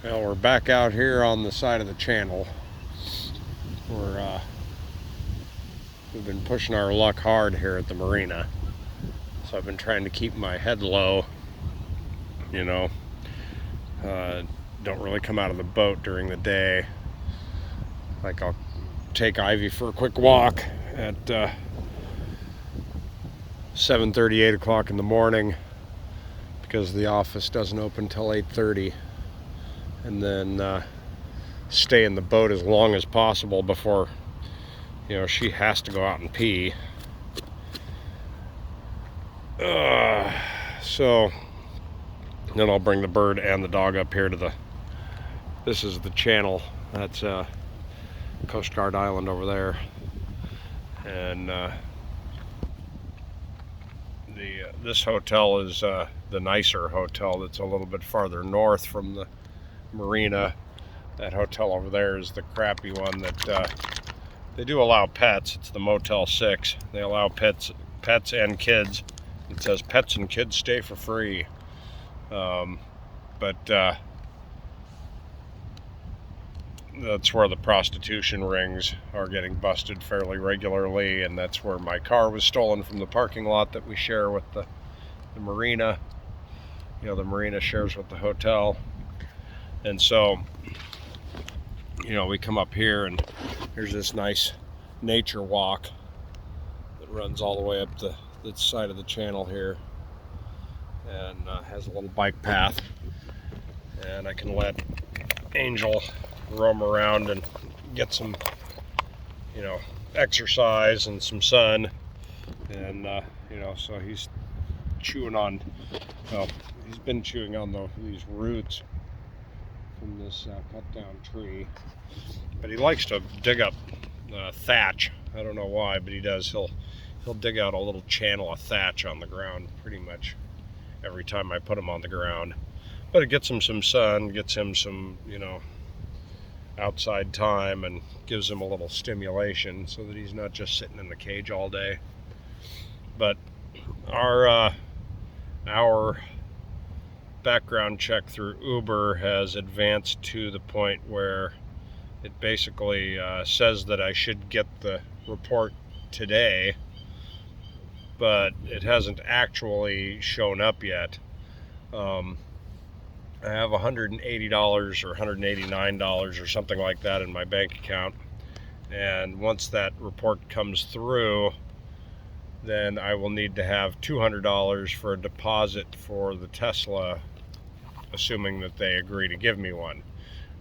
Well, we're back out here on the side of the channel. We've been pushing our luck hard here at the marina. So I've been trying to keep my head low, you know. Don't really come out of the boat during the day. Like, I'll take Ivy for a quick walk at 7:30, 8 o'clock in the morning, because the office doesn't open till 8:30, and then stay in the boat as long as possible before, she has to go out and pee. So then I'll bring the bird and the dog up here to this is the channel. That's Coast Guard Island over there, and this hotel is the nicer hotel that's a little bit farther north from the marina. That hotel over there is the crappy one that they do allow pets. It's the Motel 6. They allow pets and kids. It says pets and kids stay for free. But that's where the prostitution rings are getting busted fairly regularly, and that's where my car was stolen from the parking lot that we share with the marina. The marina shares with the hotel. And so, we come up here, and here's this nice nature walk that runs all the way up the side of the channel here, and has a little bike path, and I can let Angel roam around and get some exercise and some sun. And so he's chewing on, he's been chewing on these roots from this cut down tree, but he likes to dig up thatch. I don't know why, but he does. He'll dig out a little channel of thatch on the ground pretty much every time I put him on the ground. But it gets him some sun, gets him some outside time, and gives him a little stimulation so that he's not just sitting in the cage all day. But our background check through Uber has advanced to the point where it basically says that I should get the report today, but it hasn't actually shown up yet. I have $180 or $189 or something like that in my bank account, and once that report comes through, then I will need to have $200 for a deposit for the Tesla, assuming that they agree to give me one.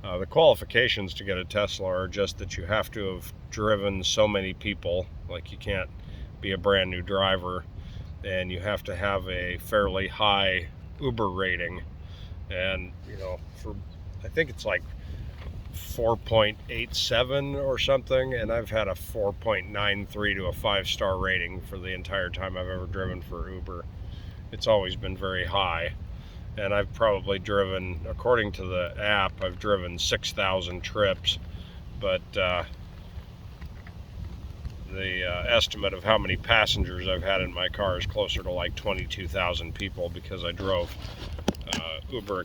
The qualifications to get a Tesla are just that you have to have driven so many people, like you can't be a brand new driver, and you have to have a fairly high Uber rating. And I think it's like 4.87 or something, and I've had a 4.93 to a 5-star rating for the entire time I've ever driven for Uber. It's always been very high, and I've probably driven, according to the app, I've driven 6,000 trips, but the estimate of how many passengers I've had in my car is closer to like 22,000 people, because I drove Uber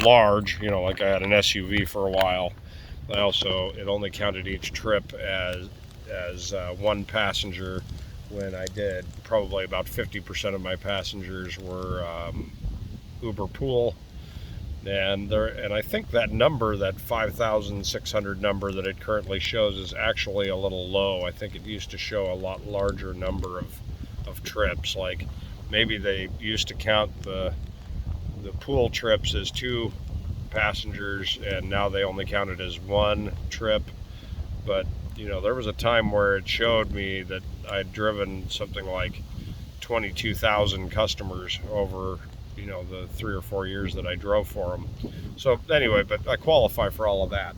large, like I had an SUV for a while. It only counted each trip as one passenger when I did. Probably about 50% of my passengers were Uber pool, and I think that number, that 5,600 number that it currently shows, is actually a little low. I think it used to show a lot larger number of trips. Like, maybe they used to count the pool trips as 2 passengers, and now they only count it as 1 trip. But there was a time where it showed me that I'd driven something like 22,000 customers over the 3 or 4 years that I drove for them. So anyway, but I qualify for all of that.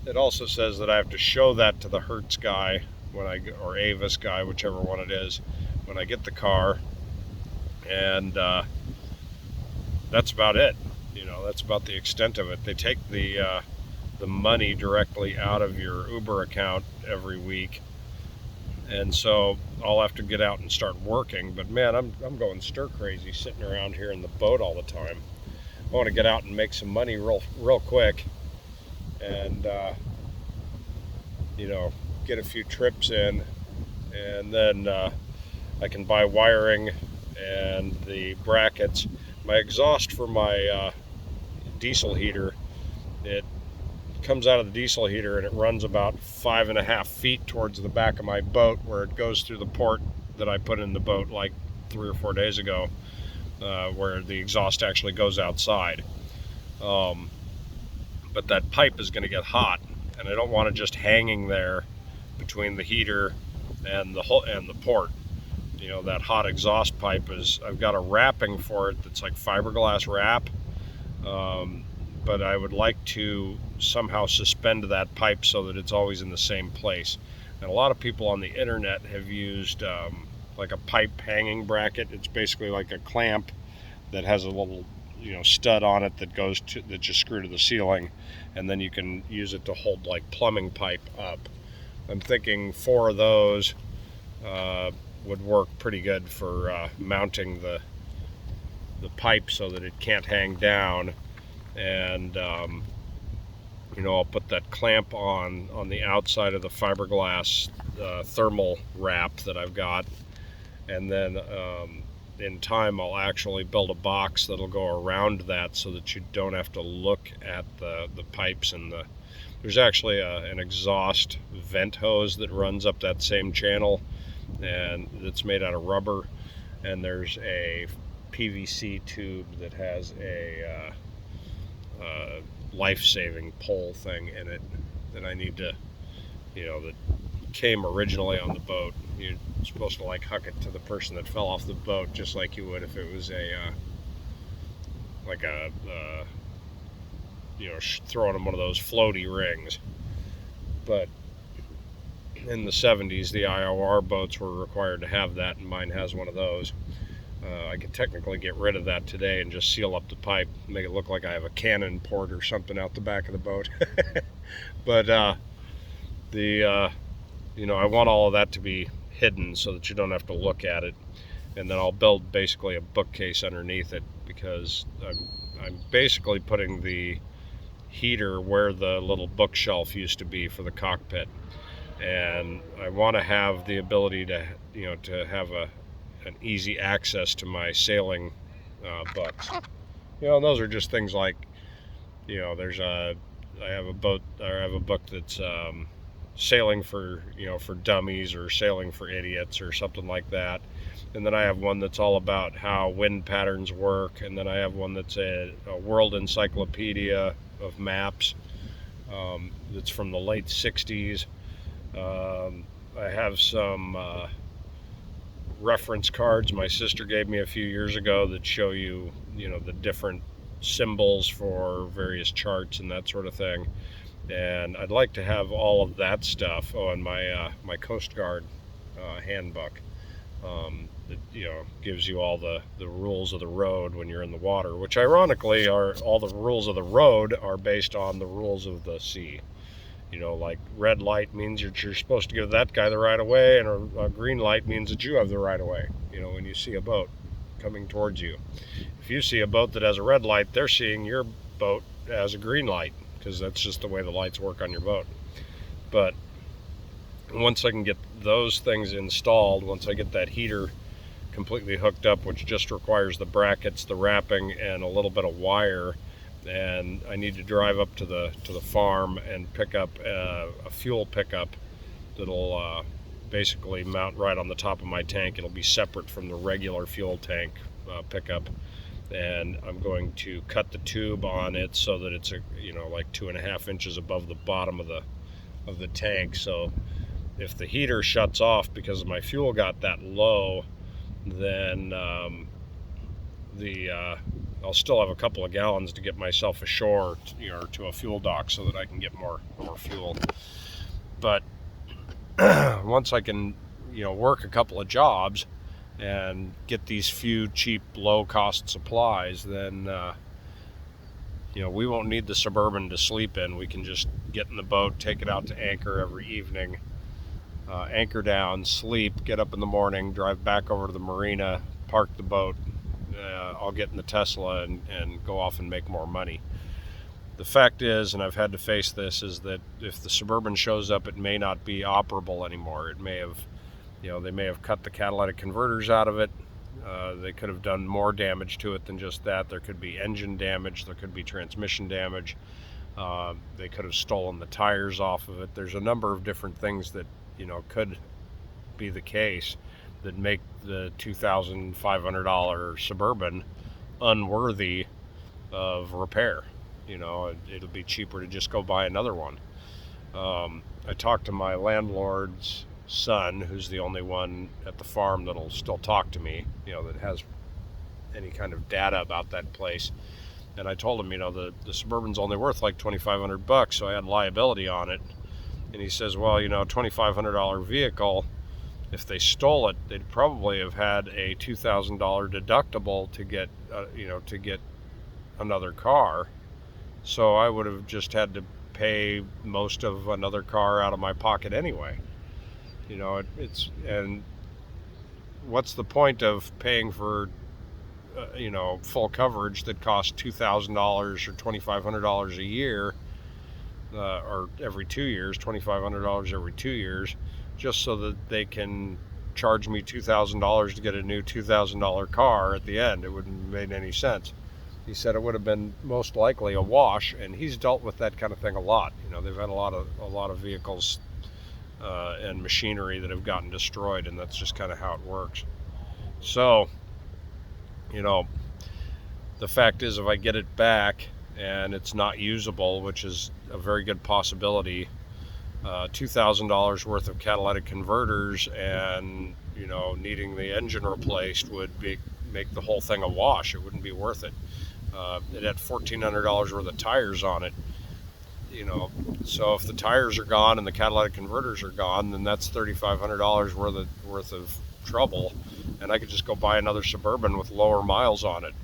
It also says that I have to show that to the Hertz guy or Avis guy, whichever one it is, when I get the car. And that's about it. That's about the extent of it. They take the money directly out of your Uber account every week, and so I'll have to get out and start working. But man, I'm going stir crazy sitting around here in the boat all the time. I want to get out and make some money real quick, and get a few trips in, and then I can buy wiring and the brackets. My exhaust for my diesel heater, it comes out of the diesel heater and it runs about 5.5 feet towards the back of my boat, where it goes through the port that I put in the boat like 3 or 4 days ago, where the exhaust actually goes outside. But that pipe is going to get hot, and I don't want it just hanging there between the heater and the port. That hot exhaust pipe I've got a wrapping for it that's like fiberglass wrap, but I would like to somehow suspend that pipe so that it's always in the same place. And a lot of people on the internet have used like a pipe hanging bracket. It's basically like a clamp that has a little stud on it that you screw to the ceiling, and then you can use it to hold like plumbing pipe up. I'm thinking 4 of those would work pretty good for mounting the pipe so that it can't hang down. And I'll put that clamp on the outside of the fiberglass thermal wrap that I've got, and then in time I'll actually build a box that'll go around that so that you don't have to look at the pipes. And there's actually an exhaust vent hose that runs up that same channel, and it's made out of rubber, and there's a PVC tube that has a life-saving pole thing in it that I need to, that came originally on the boat. You're supposed to like hook it to the person that fell off the boat, just like you would if it was throwing them one of those floaty rings. But in the 70s, the IOR boats were required to have that, and mine has one of those. I could technically get rid of that today and just seal up the pipe, make it look like I have a cannon port or something out the back of the boat. But I want all of that to be hidden so that you don't have to look at it. And then I'll build basically a bookcase underneath it, because I'm basically putting the heater where the little bookshelf used to be for the cockpit. And I want to have the ability to have an easy access to my sailing books. And those are just things like, I have a book that's sailing for dummies, or sailing for idiots, or something like that. And then I have one that's all about how wind patterns work. And then I have one that's a world encyclopedia of maps that's from the late 60s. I have some reference cards my sister gave me a few years ago that show you, the different symbols for various charts and that sort of thing. And I'd like to have all of that stuff. And my Coast Guard handbook that gives you all the rules of the road when you're in the water, which ironically are all the rules of the road are based on the rules of the sea. Like red light means you're supposed to give that guy the right of way, and a green light means that you have the right of way, when you see a boat coming towards you. If you see a boat that has a red light, they're seeing your boat as a green light, because that's just the way the lights work on your boat. But once I can get those things installed, once I get that heater completely hooked up, which just requires the brackets, the wrapping, and a little bit of wire, and I need to drive up to the farm and pick up a fuel pickup that'll basically mount right on the top of my tank. It'll be separate from the regular fuel tank pickup, and I'm going to cut the tube on it so that it's like 2.5 inches above the bottom of the tank. So if the heater shuts off because my fuel got that low, then I'll still have a couple of gallons to get myself ashore, to a fuel dock, so that I can get more fuel. But once I can, work a couple of jobs and get these few cheap, low-cost supplies, then we won't need the Suburban to sleep in. We can just get in the boat, take it out to anchor every evening, anchor down, sleep, get up in the morning, drive back over to the marina, park the boat. I'll get in the Tesla and go off and make more money. The fact is, and I've had to face this, is that if the Suburban shows up, it may not be operable anymore. It may have, they may have cut the catalytic converters out of it. They could have done more damage to it than just that. There could be engine damage. There could be transmission damage. They could have stolen the tires off of it. There's a number of different things that, could be the case that make the $2,500 Suburban unworthy of repair. It'll be cheaper to just go buy another one. I talked to my landlord's son, who's the only one at the farm that'll still talk to me, that has any kind of data about that place. And I told him, the Suburban's only worth like $2,500, so I had liability on it. And he says, well, $2,500 vehicle, if they stole it, they'd probably have had a $2,000 deductible to get another car. So I would have just had to pay most of another car out of my pocket anyway. And what's the point of paying for, full coverage that costs $2,000 or $2,500 a year, or every 2 years, $2,500 every 2 years, just so that they can charge me $2,000 to get a new $2,000 car at the end? It wouldn't have made any sense. He said it would have been most likely a wash, and he's dealt with that kind of thing a lot. They've had a lot of vehicles and machinery that have gotten destroyed, and that's just kind of how it works. So, the fact is, if I get it back and it's not usable, which is a very good possibility, $2,000 worth of catalytic converters and needing the engine replaced would make the whole thing a wash. It wouldn't be worth it. It had $1,400 worth of tires on it. So if the tires are gone and the catalytic converters are gone, then that's $3,500 worth of trouble, and I could just go buy another Suburban with lower miles on it,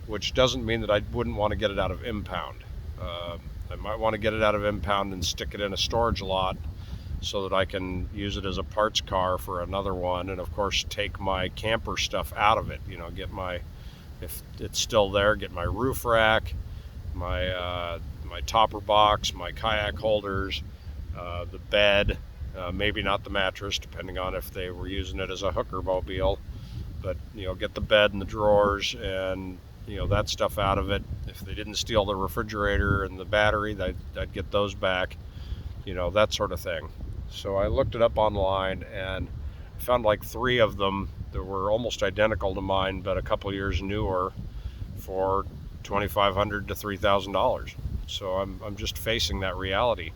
which doesn't mean that I wouldn't want to get it out of impound. I might want to get it out of impound and stick it in a storage lot so that I can use it as a parts car for another one, and of course take my camper stuff out of it. If it's still there, get my roof rack, my topper box, my kayak holders, the bed, maybe not the mattress, depending on if they were using it as a hooker mobile, but get the bed and the drawers and that stuff out of it. If they didn't steal the refrigerator and the battery, I'd get those back, that sort of thing. So I looked it up online and found like 3 of them that were almost identical to mine, but a couple years newer, for $2,500 to $3,000. So I'm just facing that reality.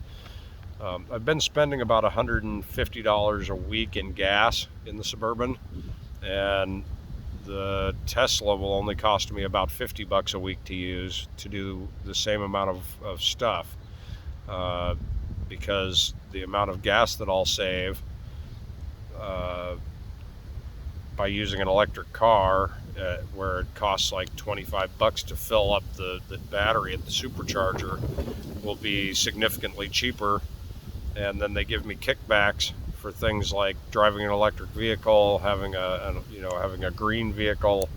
I've been spending about $150 a week in gas in the Suburban, and the Tesla will only cost me about $50 a week to use to do the same amount of stuff, because the amount of gas that I'll save by using an electric car, where it costs like $25 to fill up the battery at the supercharger, will be significantly cheaper. And then they give me kickbacks for things like driving an electric vehicle, having a green vehicle.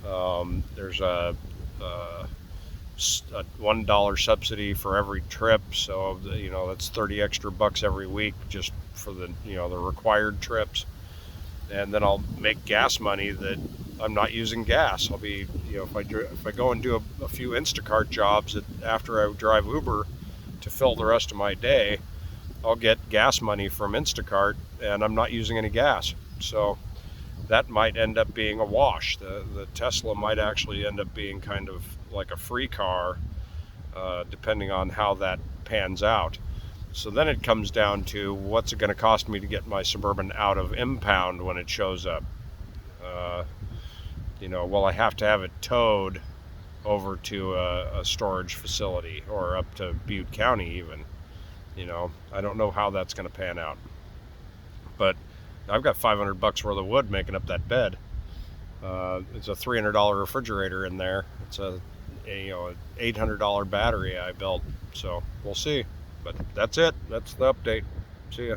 There's a $1 subsidy for every trip, so that's 30 extra bucks every week just for the required trips. And then I'll make gas money that I'm not using gas. I'll be, if I go and do a few Instacart jobs after I drive Uber to fill the rest of my day, I'll get gas money from Instacart, and I'm not using any gas. So that might end up being a wash. The Tesla might actually end up being kind of like a free car, depending on how that pans out. So then it comes down to, what's it going to cost me to get my Suburban out of impound when it shows up? Will I have to have it towed over to a storage facility, or up to Butte County even? I don't know how that's going to pan out. But I've got $500 worth of wood making up that bed. It's a $300 refrigerator in there. It's an $800 battery I built. So we'll see. But that's it. That's the update. See ya.